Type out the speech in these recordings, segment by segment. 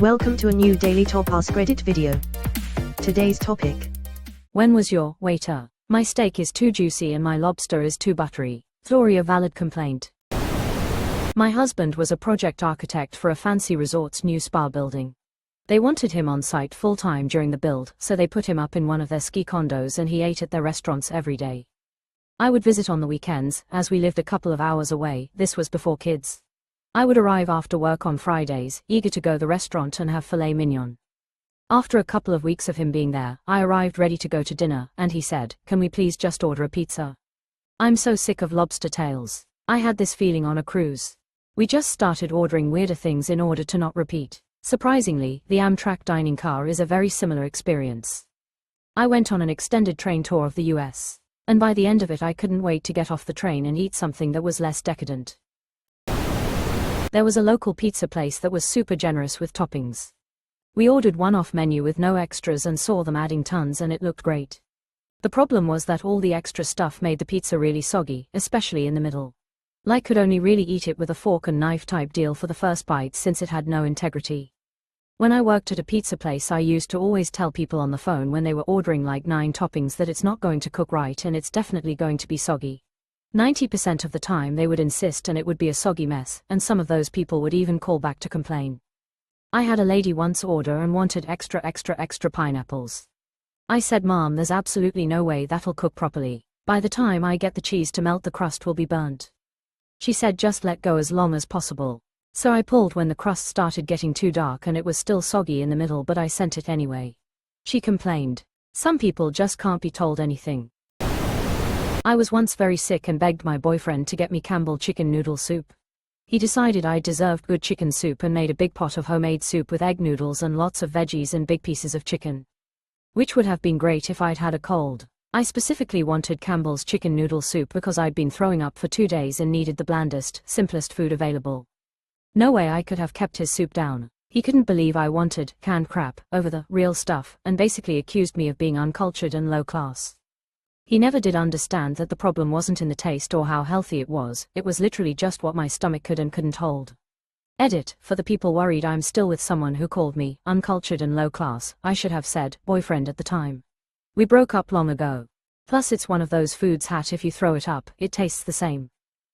Welcome to a new Daily Top Askreddit video. Today's topic. When was your waiter? My steak is too juicy and my lobster is too buttery. Gloria valid complaint. My husband was a project architect for a fancy resort's new spa building. They wanted him on site full-time during the build, so they put him up in one of their ski condos and he ate at their restaurants every day. I would visit on the weekends, as we lived a couple of hours away. This was before kids. I would arrive after work on Fridays, eager to go to the restaurant and have filet mignon. After a couple of weeks of him being there, I arrived ready to go to dinner, and he said, "Can we please just order a pizza? I'm so sick of lobster tails." I had this feeling on a cruise. We just started ordering weirder things in order to not repeat. Surprisingly, the Amtrak dining car is a very similar experience. I went on an extended train tour of the US, and by the end of it I couldn't wait to get off the train and eat something that was less decadent. There was a local pizza place that was super generous with toppings. We ordered one-off menu with no extras and saw them adding tons and it looked great. The problem was that all the extra stuff made the pizza really soggy, especially in the middle. Like could only really eat it with a fork and knife type deal for the first bite since it had no integrity. When I worked at a pizza place I used to always tell people on the phone when they were ordering like 9 toppings that it's not going to cook right and it's definitely going to be soggy. 90% of the time they would insist and it would be a soggy mess, and some of those people would even call back to complain. I had a lady once order and wanted extra pineapples. I said, "Mom, there's absolutely no way that'll cook properly. By the time I get the cheese to melt the crust will be burnt." She said just let go as long as possible. So I pulled when the crust started getting too dark and it was still soggy in the middle, but I sent it anyway. She complained. Some people just can't be told anything. I was once very sick and begged my boyfriend to get me Campbell chicken noodle soup. He decided I deserved good chicken soup and made a big pot of homemade soup with egg noodles and lots of veggies and big pieces of chicken. Which would have been great if I'd had a cold. I specifically wanted Campbell's chicken noodle soup because I'd been throwing up for 2 days and needed the blandest, simplest food available. No way I could have kept his soup down. He couldn't believe I wanted canned crap over the real stuff and basically accused me of being uncultured and low class. He never did understand that the problem wasn't in the taste or how healthy it was literally just what my stomach could and couldn't hold. Edit, for the people worried I'm still with someone who called me uncultured and low class, I should have said boyfriend at the time. We broke up long ago. Plus it's one of those foods that if you throw it up, it tastes the same.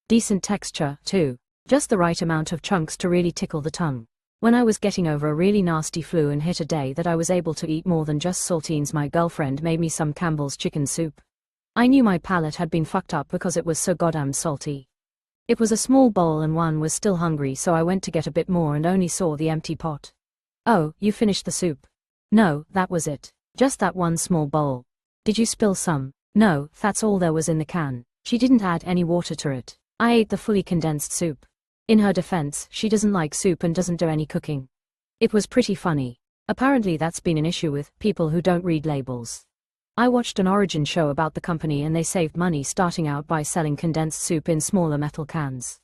Decent texture, too. Just the right amount of chunks to really tickle the tongue. When I was getting over a really nasty flu and hit a day that I was able to eat more than just saltines, my girlfriend made me some Campbell's chicken soup. I knew my palate had been fucked up because it was so goddamn salty. It was a small bowl and one was still hungry, so I went to get a bit more and only saw the empty pot. "Oh, you finished the soup?" "No, that was it. Just that one small bowl." "Did you spill some?" "No, that's all there was in the can." She didn't add any water to it. I ate the fully condensed soup. In her defense, she doesn't like soup and doesn't do any cooking. It was pretty funny. Apparently that's been an issue with people who don't read labels. I watched an origin show about the company and they saved money starting out by selling condensed soup in smaller metal cans.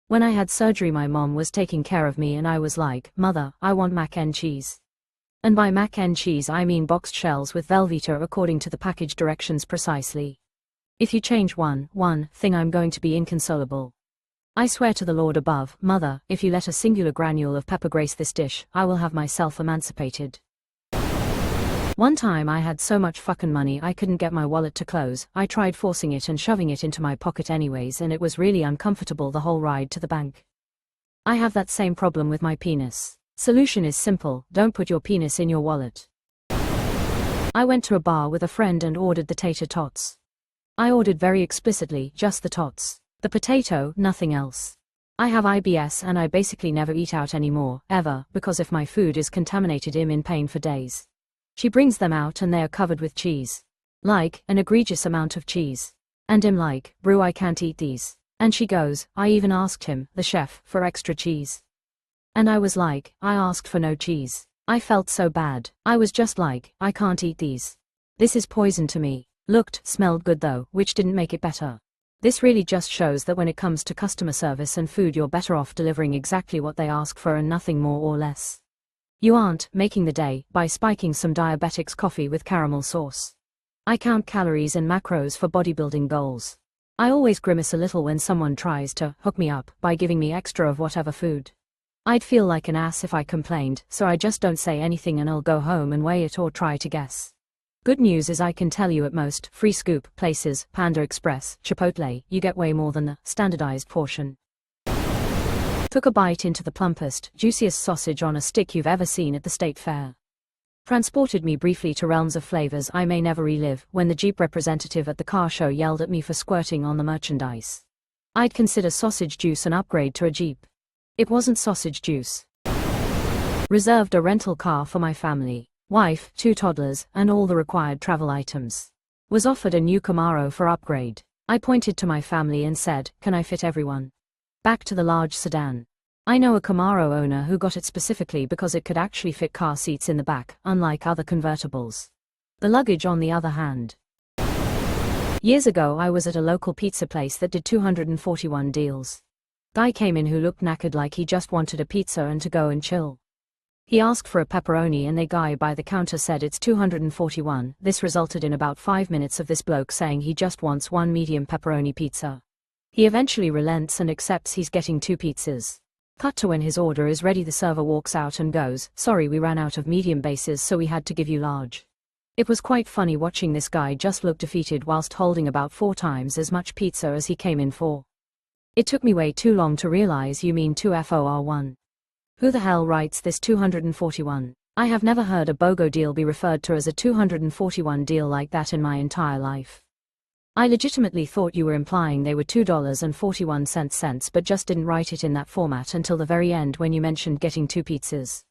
When I had surgery my mom was taking care of me and I was like, "Mother, I want mac and cheese." And by mac and cheese I mean boxed shells with Velveeta according to the package directions precisely. If you change one thing I'm going to be inconsolable. I swear to the Lord above, Mother, if you let a singular granule of pepper grace this dish, I will have myself emancipated. One time I had so much fucking money I couldn't get my wallet to close. I tried forcing it and shoving it into my pocket anyways and it was really uncomfortable the whole ride to the bank. I have that same problem with my penis. Solution is simple, don't put your penis in your wallet. I went to a bar with a friend and ordered the tater tots. I ordered very explicitly, just the tots. The potato, nothing else. I have IBS and I basically never eat out anymore, ever, because if my food is contaminated I'm in pain for days. She brings them out and they are covered with cheese. Like, an egregious amount of cheese. And I'm like, "Brew, I can't eat these." And she goes, "I even asked him, the chef, for extra cheese." And I was like, "I asked for no cheese." I felt so bad. I was just like, "I can't eat these. This is poison to me." Smelled good though, which didn't make it better. This really just shows that when it comes to customer service and food you're better off delivering exactly what they ask for and nothing more or less. You aren't making the day by spiking some diabetic's coffee with caramel sauce. I count calories and macros for bodybuilding goals. I always grimace a little when someone tries to hook me up by giving me extra of whatever food. I'd feel like an ass if I complained, so I just don't say anything and I'll go home and weigh it or try to guess. Good news is I can tell you at most Free Scoop places, Panda Express, Chipotle, you get way more than the standardized portion. Took a bite into the plumpest, juiciest sausage on a stick you've ever seen at the state fair. Transported me briefly to realms of flavors I may never relive when the Jeep representative at the car show yelled at me for squirting on the merchandise. I'd consider sausage juice an upgrade to a Jeep. It wasn't sausage juice. Reserved a rental car for my family, wife, 2 toddlers, and all the required travel items. Was offered a new Camaro for upgrade. I pointed to my family and said, "Can I fit everyone?" Back to the large sedan. I know a Camaro owner who got it specifically because it could actually fit car seats in the back, unlike other convertibles. The luggage on the other hand. Years ago I was at a local pizza place that did 241 deals. Guy came in who looked knackered like he just wanted a pizza and to go and chill. He asked for a pepperoni and the guy by the counter said it's 241. This resulted in about 5 minutes of this bloke saying he just wants 1 medium pepperoni pizza. He eventually relents and accepts he's getting 2 pizzas. Cut to when his order is ready, the server walks out and goes, "Sorry, we ran out of medium bases so we had to give you large." It was quite funny watching this guy just look defeated whilst holding about 4 times as much pizza as he came in for. It took me way too long to realize you mean 2for1. Who the hell writes this 241? I have never heard a BOGO deal be referred to as a 241 deal like that in my entire life. I legitimately thought you were implying they were $2.41 but just didn't write it in that format until the very end when you mentioned getting 2 pizzas.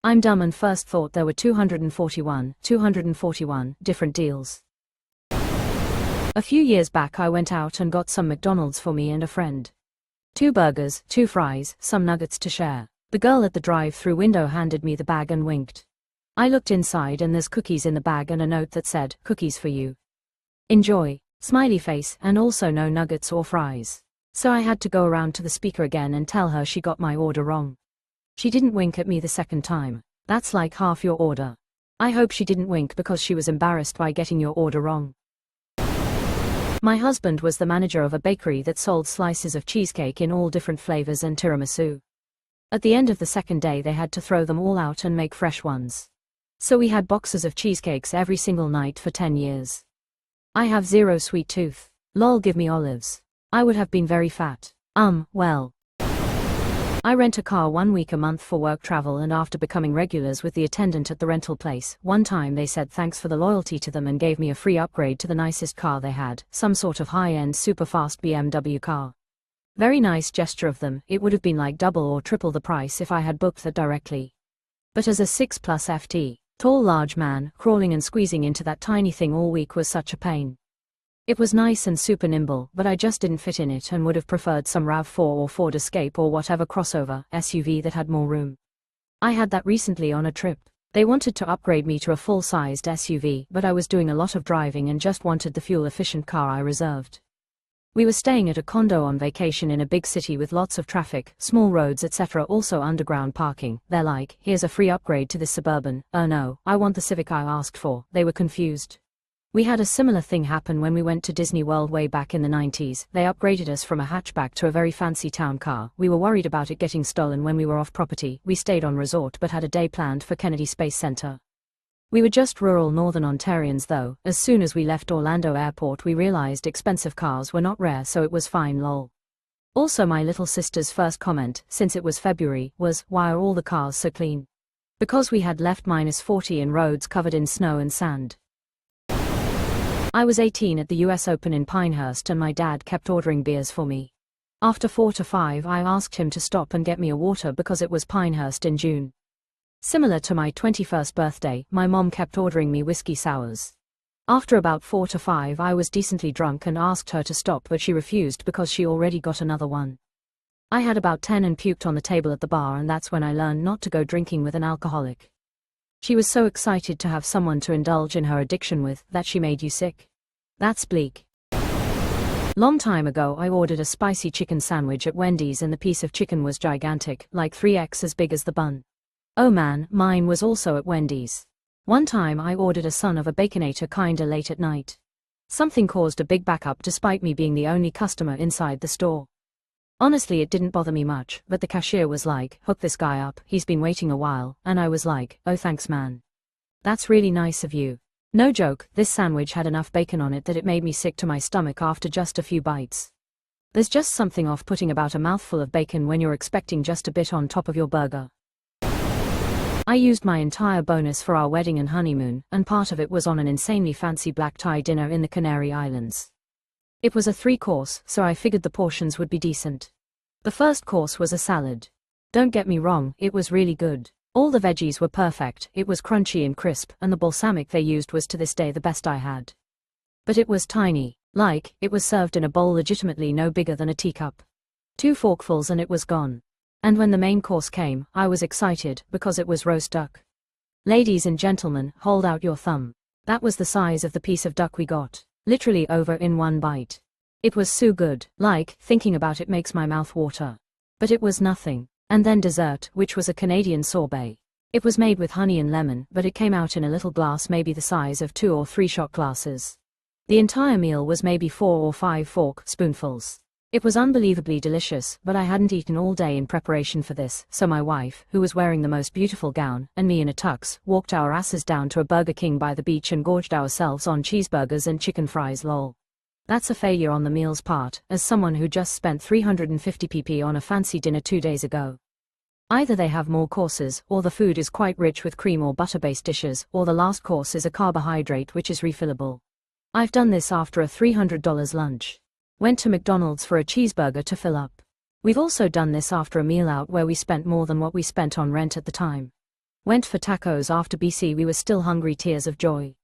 I'm dumb and first thought there were 241 different deals. A few years back I went out and got some McDonald's for me and a friend. 2 burgers, 2 fries, some nuggets to share. The girl at the drive-through window handed me the bag and winked. I looked inside and there's cookies in the bag and a note that said, "Cookies for you. Enjoy." Smiley face, and also no nuggets or fries. So I had to go around to the speaker again and tell her she got my order wrong. She didn't wink at me the second time. That's like half your order. I hope she didn't wink because she was embarrassed by getting your order wrong. My husband was the manager of a bakery that sold slices of cheesecake in all different flavors and tiramisu. At the end of the second day they had to throw them all out and make fresh ones. So we had boxes of cheesecakes every single night for 10 years. I have 0 sweet tooth. Lol, give me olives. I would have been very fat. Well. I rent a car 1 week a month for work travel, and after becoming regulars with the attendant at the rental place, one time they said thanks for the loyalty to them and gave me a free upgrade to the nicest car they had, some sort of high-end super fast BMW car. Very nice gesture of them. It would have been like double or triple the price if I had booked that directly. But as a 6+ FT, tall large man, crawling and squeezing into that tiny thing all week was such a pain. It was nice and super nimble, but I just didn't fit in it and would have preferred some RAV4 or Ford Escape or whatever crossover SUV that had more room. I had that recently on a trip. They wanted to upgrade me to a full-sized SUV, but I was doing a lot of driving and just wanted the fuel-efficient car I reserved. We were staying at a condo on vacation in a big city with lots of traffic, small roads etc., also underground parking. They're like, "Here's a free upgrade to this Suburban." "Oh no, I want the Civic I asked for." They were confused. We had a similar thing happen when we went to Disney World way back in the 90s. They upgraded us from a hatchback to a very fancy town car. We were worried about it getting stolen when we were off property. We stayed on resort but had a day planned for Kennedy Space Center. We were just rural Northern Ontarians though. As soon as we left Orlando Airport we realized expensive cars were not rare, so it was fine lol. Also my little sister's first comment, since it was February, was, "Why are all the cars so clean?" Because we had left -40 in roads covered in snow and sand. I was 18 at the US Open in Pinehurst and my dad kept ordering beers for me. After 4 to 5 I asked him to stop and get me a water because it was Pinehurst in June. Similar to my 21st birthday, my mom kept ordering me whiskey sours. After about 4 to 5 I was decently drunk and asked her to stop, but she refused because she already got another one. I had about 10 and puked on the table at the bar, and that's when I learned not to go drinking with an alcoholic. She was so excited to have someone to indulge in her addiction with, that she made you sick. That's bleak. Long time ago I ordered a spicy chicken sandwich at Wendy's and the piece of chicken was gigantic, like 3x as big as the bun. Oh man, mine was also at Wendy's. One time I ordered a son of a baconator kinda late at night. Something caused a big backup despite me being the only customer inside the store. Honestly, it didn't bother me much, but the cashier was like, "Hook this guy up, he's been waiting a while," and I was like, "Oh thanks man. That's really nice of you." No joke, this sandwich had enough bacon on it that it made me sick to my stomach after just a few bites. There's just something off-putting about a mouthful of bacon when you're expecting just a bit on top of your burger. I used my entire bonus for our wedding and honeymoon, and part of it was on an insanely fancy black tie dinner in the Canary Islands. It was a 3-course, so I figured the portions would be decent. The first course was a salad. Don't get me wrong, it was really good. All the veggies were perfect, it was crunchy and crisp, and the balsamic they used was to this day the best I had. But it was tiny. Like, it was served in a bowl legitimately no bigger than a teacup. 2 forkfuls and it was gone. And when the main course came, I was excited, because it was roast duck. Ladies and gentlemen, hold out your thumb. That was the size of the piece of duck we got. Literally over in one bite. It was so good, like, thinking about it makes my mouth water. But it was nothing. And then dessert, which was a Canadian sorbet. It was made with honey and lemon, but it came out in a little glass maybe the size of 2 or 3 shot glasses. The entire meal was maybe 4 or 5 fork spoonfuls. It was unbelievably delicious, but I hadn't eaten all day in preparation for this, so my wife, who was wearing the most beautiful gown, and me in a tux, walked our asses down to a Burger King by the beach and gorged ourselves on cheeseburgers and chicken fries lol. That's a failure on the meal's part, as someone who just spent 350 pp on a fancy dinner 2 days ago. Either they have more courses, or the food is quite rich with cream or butter-based dishes, or the last course is a carbohydrate which is refillable. I've done this after a $300 lunch. Went to McDonald's for a cheeseburger to fill up. We've also done this after a meal out where we spent more than what we spent on rent at the time. Went for tacos after BC we were still hungry, tears of joy.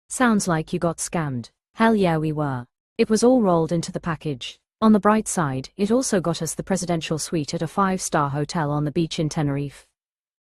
Sounds like you got scammed. Hell yeah we were. It was all rolled into the package. On the bright side, it also got us the presidential suite at a 5-star hotel on the beach in Tenerife.